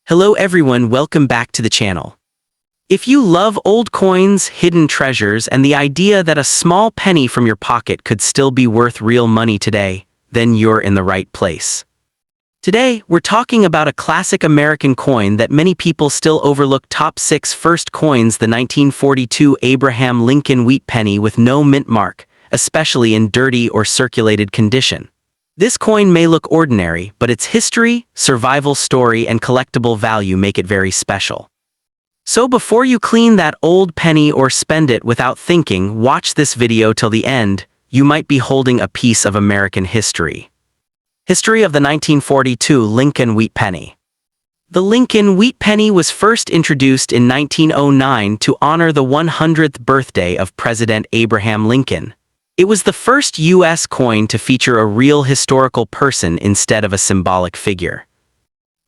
Hello everyone, welcome back to the channel. If you love old coins, hidden treasures, and the idea that a small penny from your pocket could still be worth real money today, then you're in the right place. Today, we're talking about a classic American coin that many people still overlook. Top 6 first coins. The 1942 Abraham Lincoln Wheat Penny with no mint mark, especially in dirty or circulated condition. This coin may look ordinary, but its history, survival story, and collectible value make it very special. So before you clean that old penny or spend it without thinking, watch this video till the end. You might be holding a piece of American history. History of the 1942 Lincoln Wheat Penny. The Lincoln Wheat Penny was first introduced in 1909 to honor the 100th birthday of President Abraham Lincoln. It was the first U.S. coin to feature a real historical person instead of a symbolic figure.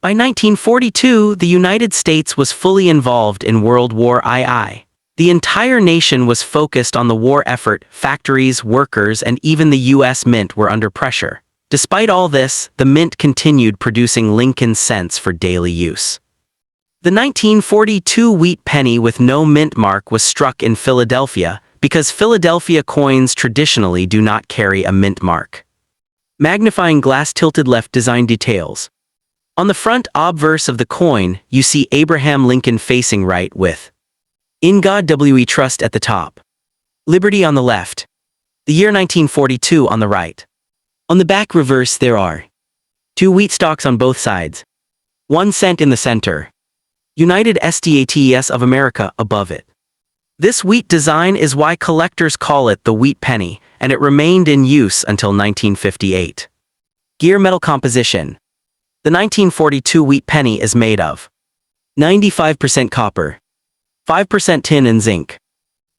By 1942, the United States was fully involved in World War II. The entire nation was focused on the war effort. Factories, workers, and even the U.S. Mint were under pressure. Despite all this, the Mint continued producing Lincoln cents for daily use. The 1942 wheat penny with no mint mark was struck in Philadelphia, because Philadelphia coins traditionally do not carry a mint mark. Magnifying glass tilted left design details. On the front obverse of the coin, you see Abraham Lincoln facing right with "In God We Trust" at the top. Liberty on the left. The year 1942 on the right. On the back reverse there are 2 wheat stalks on both sides. 1 cent in the center. United States of America above it. This wheat design is why collectors call it the wheat penny, and it remained in use until 1958. Gear metal composition. The 1942 wheat penny is made of 95% copper, 5% tin and zinc.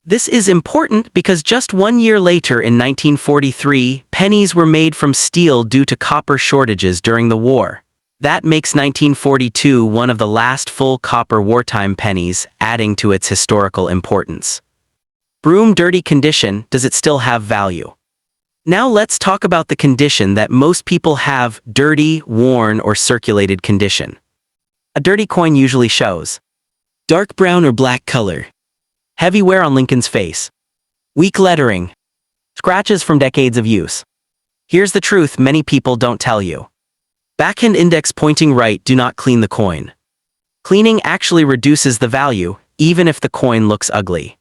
This is important because just 1 year later in 1943, pennies were made from steel due to copper shortages during the war. That makes 1942 one of the last full copper wartime pennies, adding to its historical importance. Broom dirty condition. Does it still have value? Now let's talk about the condition that most people have: dirty, worn, or circulated condition. A dirty coin usually shows dark brown or black color, heavy wear on Lincoln's face, weak lettering, scratches from decades of use. Here's the truth many people don't tell you. Backhand index pointing right. Do not clean the coin. Cleaning actually reduces the value, even if the coin looks ugly.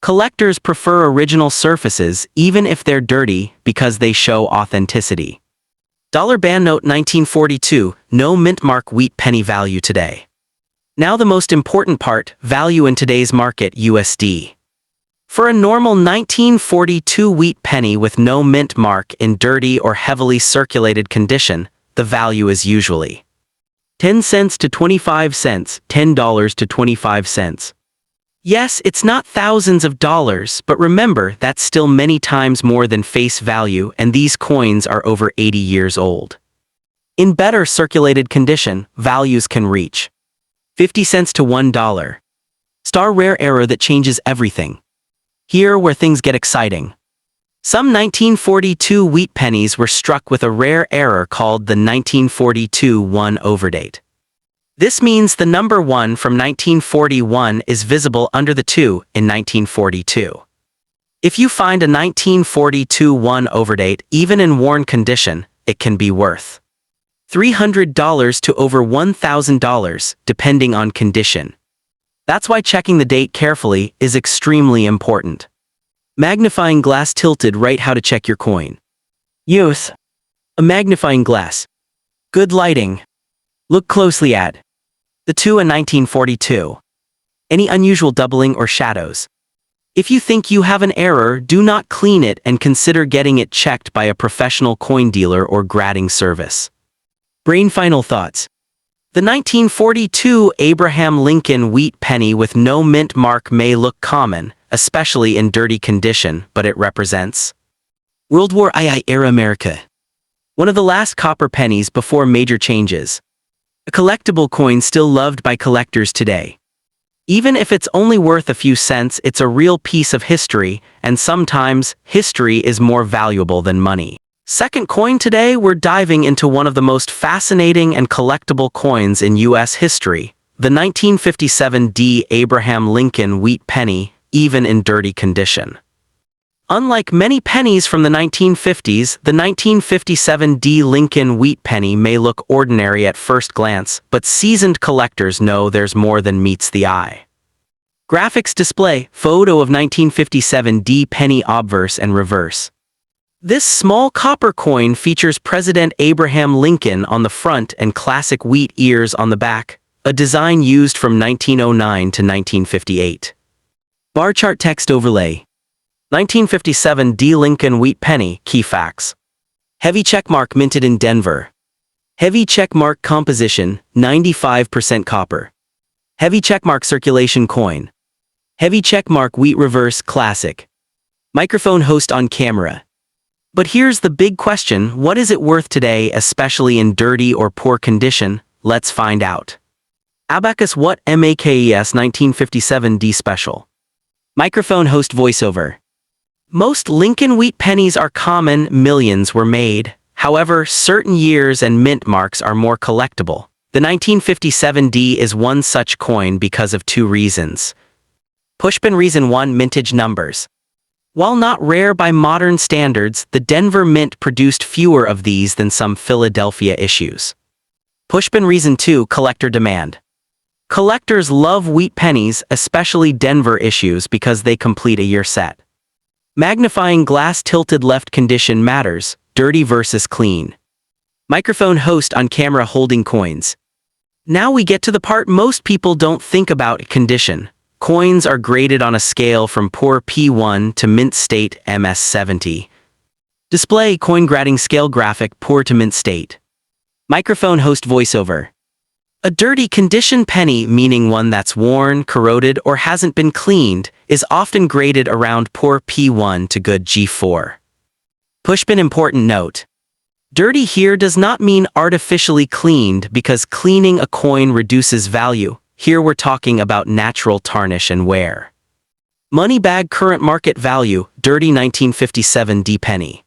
Collectors prefer original surfaces, even if they're dirty, because they show authenticity. Dollar banknote 1942, no mint mark wheat penny value today. Now the most important part, value in today's market. USD. For a normal 1942 wheat penny with no mint mark in dirty or heavily circulated condition, the value is usually 10 cents to 25 cents, $10 to 25 cents. Yes, it's not thousands of dollars, but remember, that's still many times more than face value, and these coins are over 80 years old. In better circulated condition, values can reach 50 cents to $1. Star rare error that changes everything. Here where things get exciting. Some 1942 wheat pennies were struck with a rare error called the 1942 1 overdate. This means the number 1 from 1941 is visible under the 2 in 1942. If you find a 1942 1 overdate, even in worn condition, it can be worth $300 to over $1,000, depending on condition. That's why checking the date carefully is extremely important. Magnifying glass tilted right. How to check your coin. Use a magnifying glass. Good lighting. Look closely at the 2 in 1942. Any unusual doubling or shadows. If you think you have an error, do not clean it and consider getting it checked by a professional coin dealer or grading service. Brain final thoughts. The 1942 Abraham Lincoln wheat penny with no mint mark may look common, especially in dirty condition, but it represents World War II era America. One of the last copper pennies before major changes. A collectible coin still loved by collectors today. Even if it's only worth a few cents, it's a real piece of history, and sometimes, history is more valuable than money. Second coin today, we're diving into one of the most fascinating and collectible coins in U.S. history, the 1957 Abraham Lincoln Wheat Penny, even in dirty condition. Unlike many pennies from the 1950s, the 1957 Lincoln Wheat Penny may look ordinary at first glance, but seasoned collectors know there's more than meets the eye. Graphics display, photo of 1957 penny obverse and reverse. This small copper coin features President Abraham Lincoln on the front and classic wheat ears on the back, a design used from 1909 to 1958. Bar chart text overlay. 1957 Lincoln Wheat Penny, key facts. Heavy checkmark minted in Denver. Heavy checkmark composition, 95% copper. Heavy checkmark circulation coin. Heavy checkmark wheat reverse classic. Microphone host on camera. But here's the big question, what is it worth today, especially in dirty or poor condition? Let's find out. Abacus what MAKES 1957 special. Microphone host voiceover. Most Lincoln Wheat Pennies are common, millions were made. However, certain years and mint marks are more collectible. The 1957 is one such coin because of two reasons. Pushpin reason 1, mintage numbers. While not rare by modern standards, the Denver Mint produced fewer of these than some Philadelphia issues. Pushpin reason 2, collector demand. Collectors love wheat pennies, especially Denver issues, because they complete a year set. Magnifying glass tilted left condition matters, dirty versus clean. Microphone host on camera holding coins. Now we get to the part most people don't think about, condition. Coins are graded on a scale from poor P1 to mint state MS70. Display coin grading scale graphic poor to mint state. Microphone host voiceover. A dirty condition penny, meaning one that's worn, corroded, or hasn't been cleaned, is often graded around poor P1 to good G4. Pushpin important note. Dirty here does not mean artificially cleaned because cleaning a coin reduces value. Here we're talking about natural tarnish and wear. Money bag current market value, dirty 1957 penny.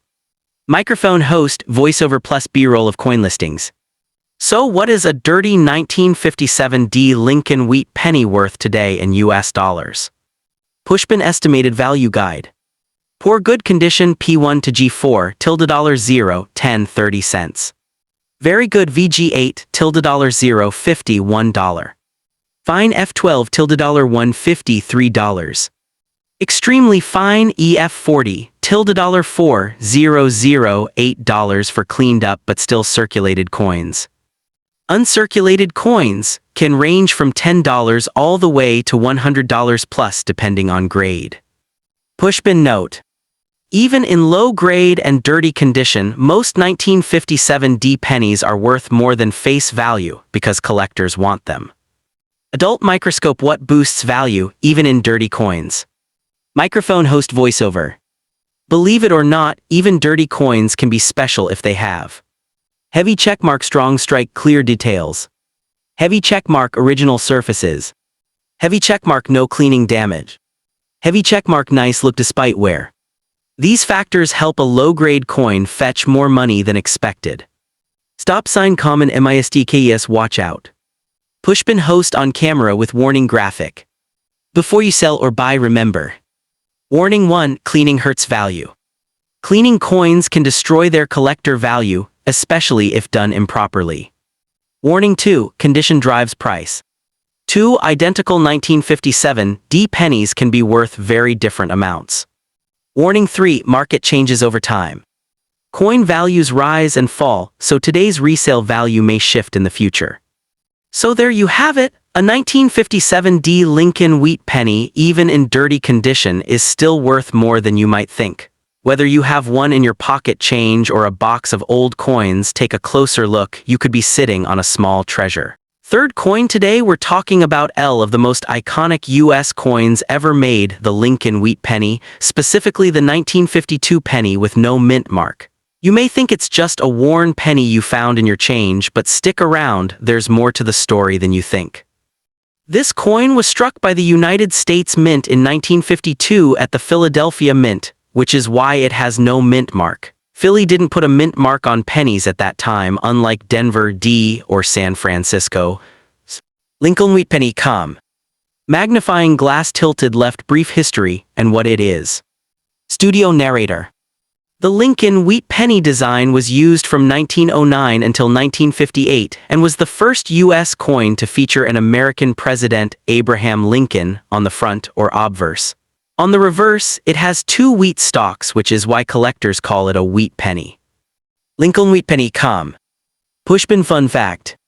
Microphone host, voiceover plus B-roll of coin listings. So what is a dirty 1957 Lincoln Wheat Penny worth today in US dollars? Pushpin estimated value guide. Poor good condition P1 to G4, $0, 10 30 cents. Very good VG8, $0, 50 $1. Fine F12, $1 $3. Extremely fine EF40, $4 $8 for cleaned up but still circulated coins. Uncirculated coins can range from $10 all the way to $100 plus depending on grade. Pushpin note. Even in low grade and dirty condition, most 1957 pennies are worth more than face value because collectors want them. Adult microscope what boosts value, even in dirty coins. Microphone host voiceover. Believe it or not, even dirty coins can be special if they have heavy checkmark strong strike clear details. Heavy checkmark original surfaces. Heavy checkmark no cleaning damage. Heavy checkmark nice look despite wear. These factors help a low-grade coin fetch more money than expected. Stop sign common MISTKES watch out. Pushpin host on camera with warning graphic. Before you sell or buy, remember. Warning 1, cleaning hurts value. Cleaning coins can destroy their collector value, especially if done improperly. Warning 2, condition drives price. Two identical 1957 pennies can be worth very different amounts. Warning 3, market changes over time. Coin values rise and fall, so today's resale value may shift in the future. So there you have it, a 1957 Lincoln Wheat Penny, even in dirty condition, is still worth more than you might think. Whether you have one in your pocket change or a box of old coins, take a closer look, you could be sitting on a small treasure. Third coin today, we're talking about of the most iconic US coins ever made, the Lincoln Wheat Penny, specifically the 1952 penny with no mint mark. You may think it's just a worn penny you found in your change, but stick around, there's more to the story than you think. This coin was struck by the United States Mint in 1952 at the Philadelphia Mint, which is why it has no mint mark. Philly didn't put a mint mark on pennies at that time, unlike Denver, D, or San Francisco. Lincoln Wheat Penny, magnifying glass tilted left brief history and what it is. Studio narrator. The Lincoln Wheat Penny design was used from 1909 until 1958 and was the first U.S. coin to feature an American president, Abraham Lincoln, on the front or obverse. On the reverse, it has two wheat stalks, which is why collectors call it a wheat penny. Lincoln Wheat Penny, Pushpin fun fact.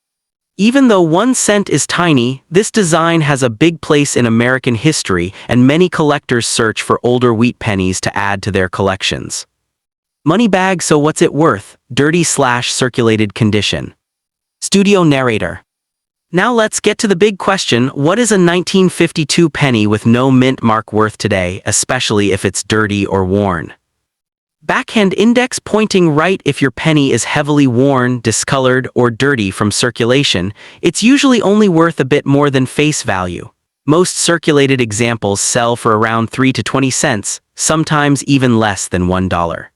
Even though 1 cent is tiny, this design has a big place in American history, and many collectors search for older wheat pennies to add to their collections. Money bag, so what's it worth? Dirty/circulated condition. Studio narrator. Now let's get to the big question: what is a 1952 penny with no mint mark worth today, especially if it's dirty or worn? Backhand index pointing right. If your penny is heavily worn, discolored, or dirty from circulation, it's usually only worth a bit more than face value. Most circulated examples sell for around 3 to 20 cents, sometimes even less than $1.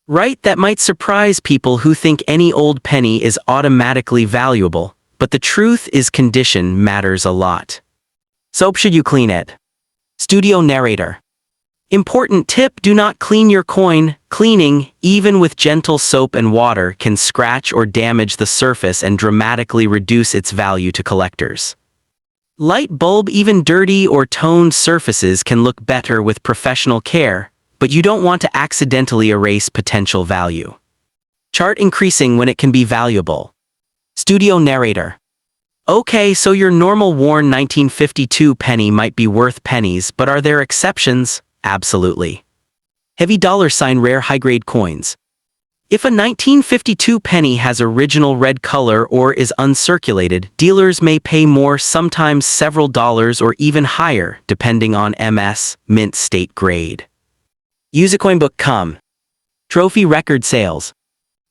Right, that might surprise people who think any old penny is automatically valuable, but the truth is condition matters a lot. Soap should you clean it? Studio narrator. Important tip: do not clean your coin. Cleaning, even with gentle soap and water, can scratch or damage the surface and dramatically reduce its value to collectors. Light bulb, even dirty or toned surfaces can look better with professional care, but you don't want to accidentally erase potential value. Chart increasing when it can be valuable. Studio narrator. Okay, so your normal worn 1952 penny might be worth pennies, but are there exceptions? Absolutely. Heavy $sign rare high-grade coins. If a 1952 penny has original red color or is uncirculated, dealers may pay more, sometimes several dollars or even higher, depending on MS, mint state grade. Use a coin book, Trophy record sales.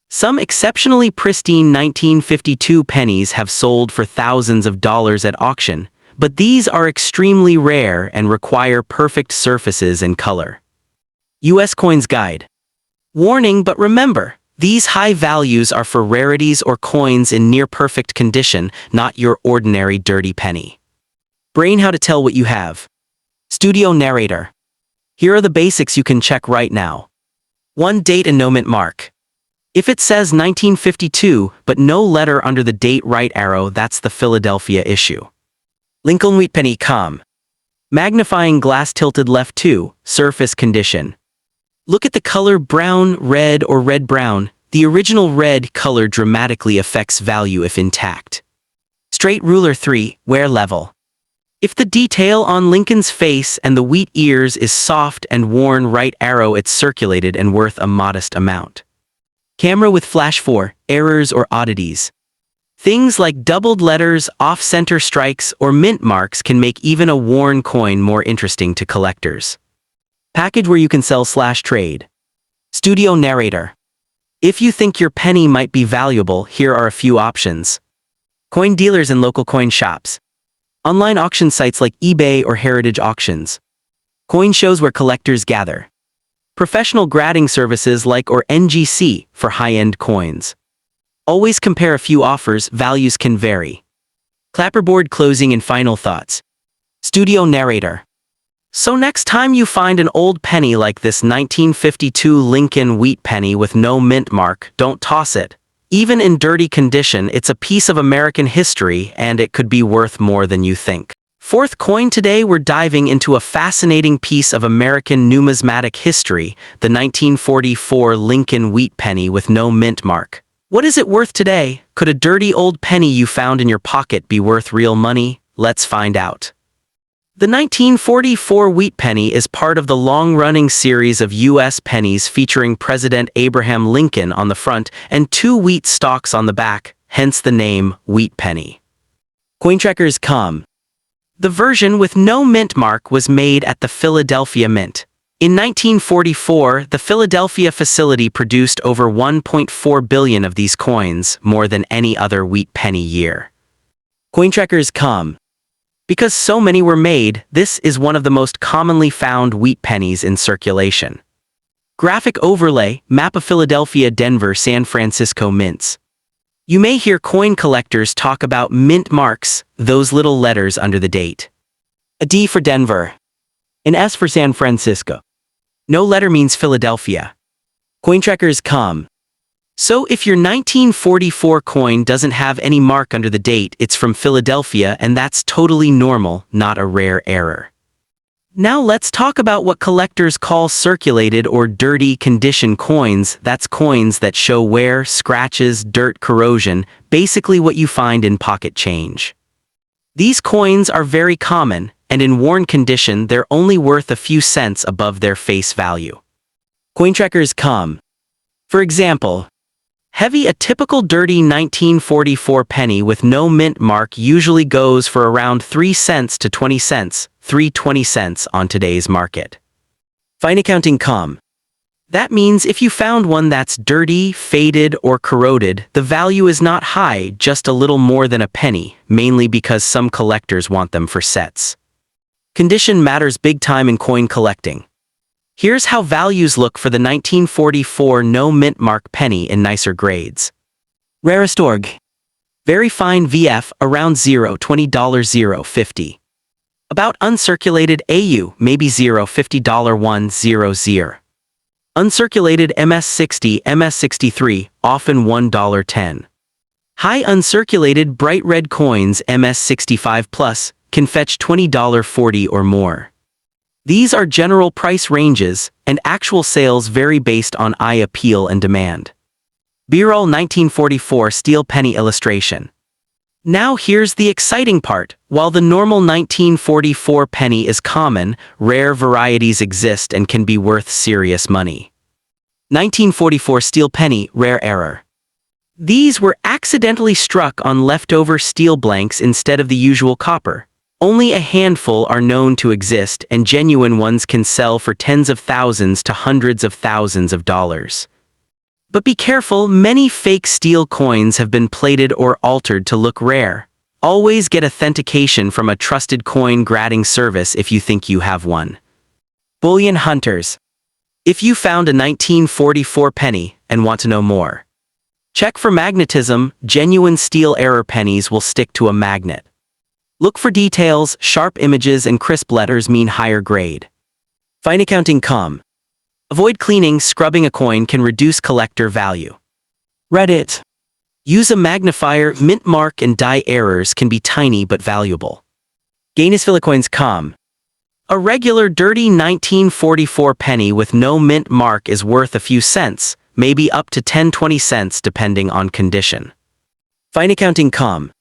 Some exceptionally pristine 1952 pennies have sold for thousands of dollars at auction, but these are extremely rare and require perfect surfaces and color. U.S. Coins Guide. Warning, but remember, these high values are for rarities or coins in near-perfect condition, not your ordinary dirty penny. Brain how to tell what you have. Studio narrator. Here are the basics you can check right now. 1. Date and no mint mark. If it says 1952, but no letter under the date right arrow, that's the Philadelphia issue. Lincoln Wheat Penny, magnifying glass tilted left 2, surface condition. Look at the color brown, red, or red-brown. The original red color dramatically affects value if intact. Straight ruler 3, wear level. If the detail on Lincoln's face and the wheat ears is soft and worn right arrow, it's circulated and worth a modest amount. Camera with flash 4, errors or oddities. Things like doubled letters, off-center strikes, or mint marks can make even a worn coin more interesting to collectors. Package where you can sell/trade. Studio narrator. If you think your penny might be valuable, here are a few options. Coin dealers and local coin shops. Online auction sites like eBay or Heritage Auctions. Coin shows where collectors gather. Professional grading services like or NGC for high-end coins. Always compare a few offers, values can vary. Clapperboard closing and final thoughts. Studio narrator. So next time you find an old penny like this 1952 Lincoln Wheat Penny with no mint mark, don't toss it. Even in dirty condition, it's a piece of American history and it could be worth more than you think. Fourth coin today, we're diving into a fascinating piece of American numismatic history, the 1944 Lincoln Wheat Penny with no mint mark. What is it worth today? Could a dirty old penny you found in your pocket be worth real money? Let's find out. The 1944 Wheat Penny is part of the long-running series of U.S. pennies featuring President Abraham Lincoln on the front and two wheat stalks on the back, hence the name Wheat Penny. Cointrackers, The version with no mint mark was made at the Philadelphia Mint. In 1944, the Philadelphia facility produced over 1.4 billion of these coins, more than any other wheat penny year. Cointrackers, Because so many were made, this is one of the most commonly found wheat pennies in circulation. Graphic overlay, map of Philadelphia, Denver, San Francisco mints. You may hear coin collectors talk about mint marks, those little letters under the date. A D for Denver. An S for San Francisco. No letter means Philadelphia. Cointrekkers.com. So if your 1944 coin doesn't have any mark under the date, it's from Philadelphia, and that's totally normal, not a rare error. Now let's talk about what collectors call circulated or dirty condition coins. That's coins that show wear, scratches, dirt, corrosion, basically what you find in pocket change. These coins are very common, and in worn condition they're only worth a few cents above their face value. Cointrekkers.com. For example, a typical dirty 1944 penny with no mint mark usually goes for around 3 cents to 20 cents, 3.20 cents on today's market. Fineaccounting.com. That means if you found one that's dirty, faded, or corroded, the value is not high, just a little more than a penny, mainly because some collectors want them for sets. Condition matters big time in coin collecting. Here's how values look for the 1944 no mint mark penny in nicer grades. Rarest.org. Very fine VF, around $0, $20, $0.50. About uncirculated AU, maybe $0.50, $1.00. Uncirculated MS60, MS63, often $1.10. High uncirculated bright red coins MS65 plus can fetch $20.40 or more. These are general price ranges, and actual sales vary based on eye appeal and demand. B-roll 1944 steel penny illustration. Now here's the exciting part. While the normal 1944 penny is common, rare varieties exist and can be worth serious money. 1944 steel penny, rare error. These were accidentally struck on leftover steel blanks instead of the usual copper. Only a handful are known to exist, and genuine ones can sell for tens of thousands to hundreds of thousands of dollars. But be careful, many fake steel coins have been plated or altered to look rare. Always get authentication from a trusted coin grading service if you think you have one. Bullion hunters. If you found a 1944 penny and want to know more, check for magnetism. Genuine steel error pennies will stick to a magnet. Look for details. Sharp images and crisp letters mean higher grade. Fineaccounting.com. Avoid cleaning. Scrubbing a coin can reduce collector value. Reddit. Use a magnifier. Mint mark and die errors can be tiny but valuable. Gainesvillecoins.com. A regular dirty 1944 penny with no mint mark is worth a few cents, maybe up to 10-20 cents depending on condition. Fineaccounting.com.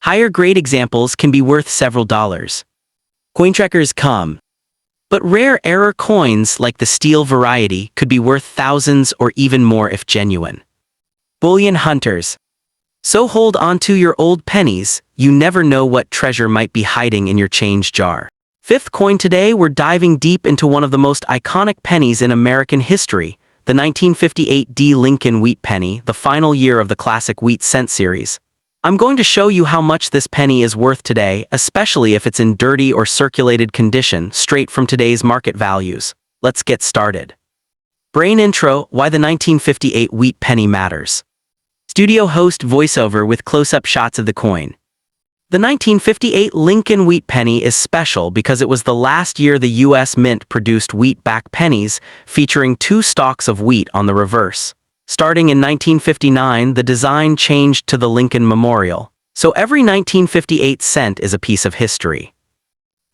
Higher grade examples can be worth several dollars. Cointrekkers.com. But rare error coins like the steel variety could be worth thousands or even more if genuine. Bullion hunters. So hold on to your old pennies. You never know what treasure might be hiding in your change jar. Fifth coin today, we're diving deep into one of the most iconic pennies in American history, the 1958 D Lincoln Wheat Penny, the final year of the classic wheat cent series. I'm going to show you how much this penny is worth today, especially if it's in dirty or circulated condition, straight from today's market values. Let's get started. Brain intro, why the 1958 wheat penny matters. Studio host voiceover with close-up shots of the coin. The 1958 Lincoln Wheat Penny is special because it was the last year the U.S. Mint produced wheat-backed pennies, featuring 2 stalks of wheat on the reverse. Starting in 1959, the design changed to the Lincoln Memorial, so every 1958 cent is a piece of history.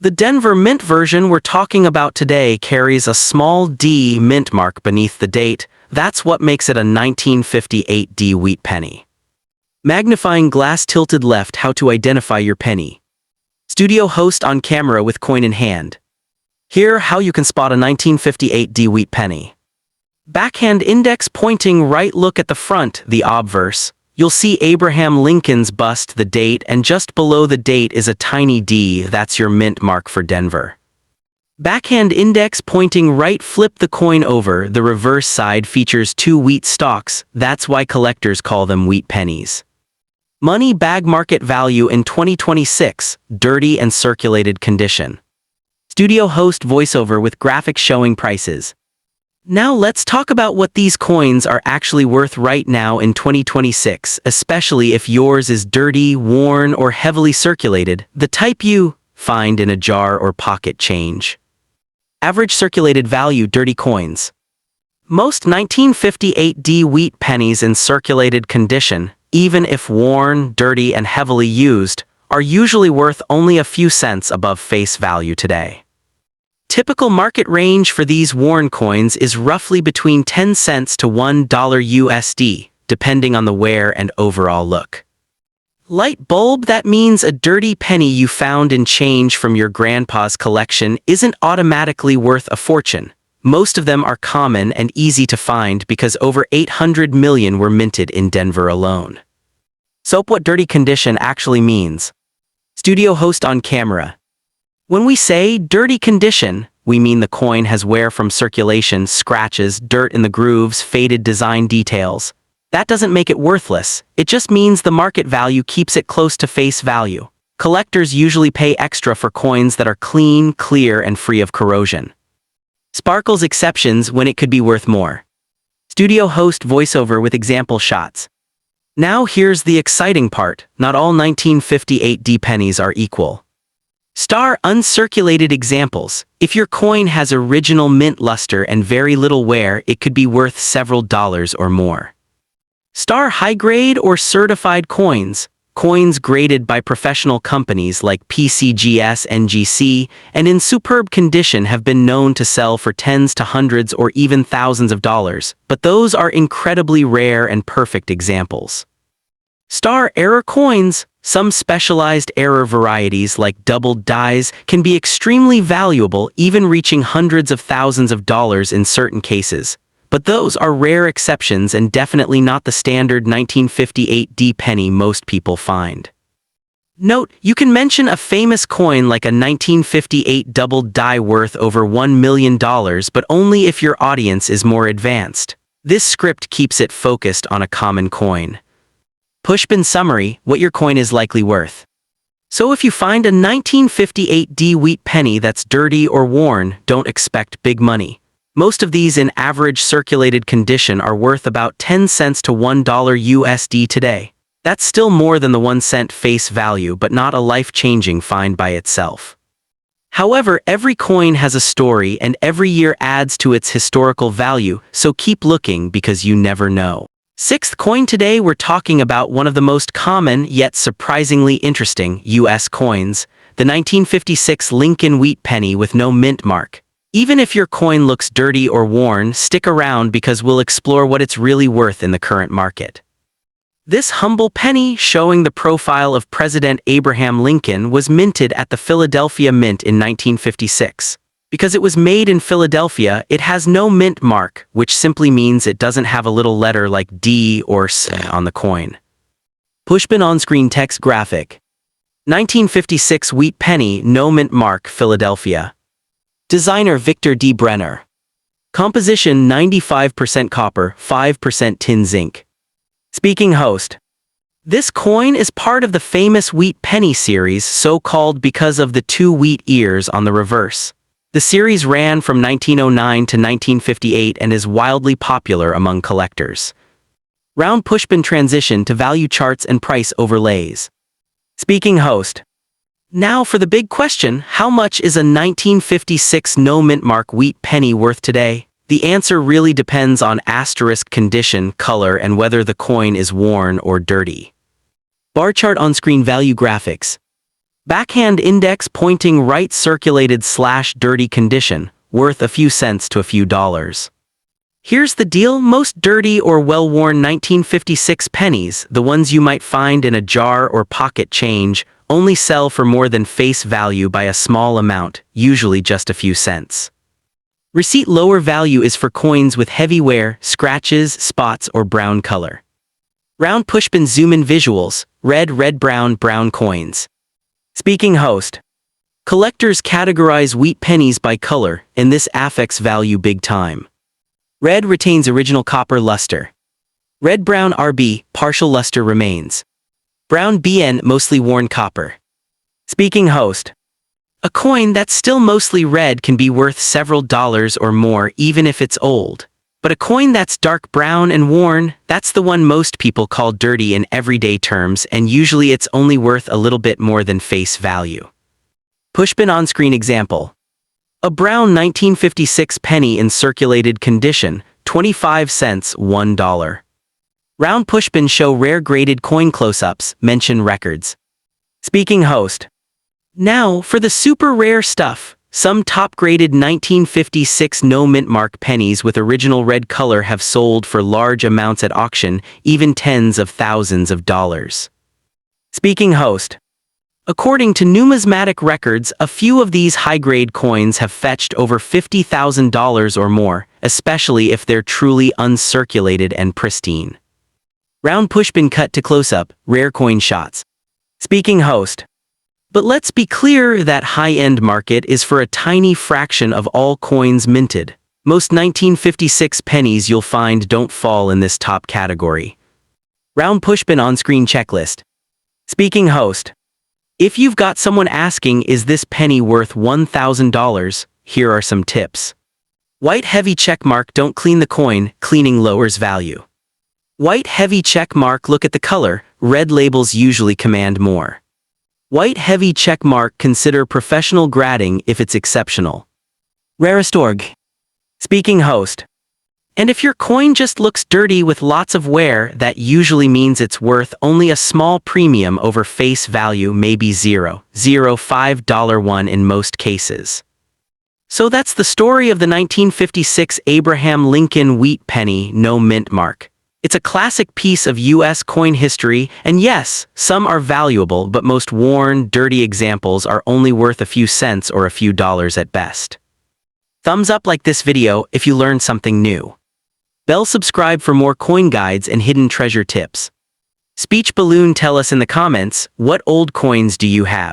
The Denver Mint version we're talking about today carries a small D mint mark beneath the date. That's what makes it a 1958 D wheat penny. Magnifying glass tilted left, how to identify your penny. Studio host on camera with coin in hand. Here, how you can spot a 1958 D wheat penny. Backhand index pointing right, look at the front, the obverse. You'll see Abraham Lincoln's bust, the date, and just below the date is a tiny D. That's your mint mark for Denver. Backhand index pointing right, flip the coin over. The reverse side features 2 wheat stalks. That's why collectors call them wheat pennies. Money bag market value in 2026, dirty and circulated condition. Studio host voiceover with graphics showing prices. Now let's talk about what these coins are actually worth right now in 2026, especially if yours is dirty, worn, or heavily circulated, the type you find in a jar or pocket change. Average circulated value dirty coins. Most 1958 wheat pennies in circulated condition, even if worn, dirty, and heavily used, are usually worth only a few cents above face value today. Typical market range for these worn coins is roughly between 10 cents to $1 USD, depending on the wear and overall look. Light bulb, that means a dirty penny you found in change from your grandpa's collection isn't automatically worth a fortune. Most of them are common and easy to find because over 800 million were minted in Denver alone. So what dirty condition actually means? Studio host on camera. When we say dirty condition, we mean the coin has wear from circulation, scratches, dirt in the grooves, faded design details. That doesn't make it worthless, it just means the market value keeps it close to face value. Collectors usually pay extra for coins that are clean, clear, and free of corrosion. Sparkles exceptions when it could be worth more. Studio host voiceover with example shots. Now here's the exciting part, not all 1958 pennies are equal. Star uncirculated examples. If your coin has original mint luster and very little wear, it could be worth several dollars or more. Star high-grade or certified coins. Coins graded by professional companies like PCGS, NGC, and in superb condition have been known to sell for tens to hundreds or even thousands of dollars, but those are incredibly rare and perfect examples. Star error coins. Some specialized error varieties like doubled dies can be extremely valuable, even reaching hundreds of thousands of dollars in certain cases. But those are rare exceptions and definitely not the standard 1958 penny most people find. Note, you can mention a famous coin like a 1958 doubled die worth over $1 million, but only if your audience is more advanced. This script keeps it focused on a common coin. Pushpin summary, what your coin is likely worth. So if you find a 1958 wheat penny that's dirty or worn, don't expect big money. Most of these in average circulated condition are worth about 10 cents to $1 USD today. That's still more than the 1 cent face value, but not a life-changing find by itself. However, every coin has a story and every year adds to its historical value, so keep looking because you never know. Sixth coin. Today we're talking about one of the most common yet surprisingly interesting U.S. coins, the 1956 Lincoln Wheat Penny with no mint mark. Even if your coin looks dirty or worn, stick around because we'll explore what it's really worth in the current market. This humble penny, showing the profile of President Abraham Lincoln, was minted at the Philadelphia Mint in 1956. Because it was made in Philadelphia, it has no mint mark, which simply means it doesn't have a little letter like D or S on the coin. Pushpin on-screen text graphic. 1956 Wheat Penny, no mint mark, Philadelphia. Designer Victor D. Brenner. Composition 95% copper, 5% tin zinc. Speaking host. This coin is part of the famous Wheat Penny series, so called because of the two wheat ears on the reverse. The series ran from 1909 to 1958 and is wildly popular among collectors. Round pushpin transition to value charts and price overlays. Speaking host. Now for the big question, how much is a 1956 no mint mark wheat penny worth today? The answer really depends on asterisk condition, color, and whether the coin is worn or dirty. Bar chart on screen value graphics. Backhand index pointing right circulated / dirty condition, worth a few cents to a few dollars. Here's the deal, most dirty or well-worn 1956 pennies, the ones you might find in a jar or pocket change, only sell for more than face value by a small amount, usually just a few cents. Receipt lower value is for coins with heavy wear, scratches, spots, or brown color. Round pushpin zoom in visuals, red, brown coins. Speaking host. Collectors categorize wheat pennies by color, and this affects value big time. Red retains original copper luster. Red-brown RB, partial luster remains. Brown BN, mostly worn copper. Speaking host. A coin that's still mostly red can be worth several dollars or more even if it's old. But a coin that's dark brown and worn, that's the one most people call dirty in everyday terms, and usually it's only worth a little bit more than face value. Pushpin on-screen example. A brown 1956 penny in circulated condition, 25 cents, $1. Round pushpin show rare graded coin close-ups, mention records. Speaking host. Now, for the super rare stuff. Some top-graded 1956 no-mint mark pennies with original red color have sold for large amounts at auction, even tens of thousands of dollars. Speaking host. According to numismatic records, a few of these high-grade coins have fetched over $50,000 or more, especially if they're truly uncirculated and pristine. Round pushpin cut to close-up, rare coin shots. Speaking host. But let's be clear that high-end market is for a tiny fraction of all coins minted. Most 1956 pennies you'll find don't fall in this top category. Round pushpin on-screen checklist. Speaking host. If you've got someone asking, is this penny worth $1,000? Here are some tips. White heavy checkmark, don't clean the coin, cleaning lowers value. White heavy checkmark, look at the color, red labels usually command more. White heavy checkmark, consider professional grading if it's exceptional. Rarest org. Speaking host. And if your coin just looks dirty with lots of wear, that usually means it's worth only a small premium over face value, maybe $0.05 in most cases. So that's the story of the 1956 Abraham Lincoln Wheat Penny no mint mark. It's a classic piece of U.S. coin history, and yes, some are valuable, but most worn, dirty examples are only worth a few cents or a few dollars at best. Thumbs up like this video if you learned something new. Bell subscribe for more coin guides and hidden treasure tips. Speech balloon, tell us in the comments, what old coins do you have?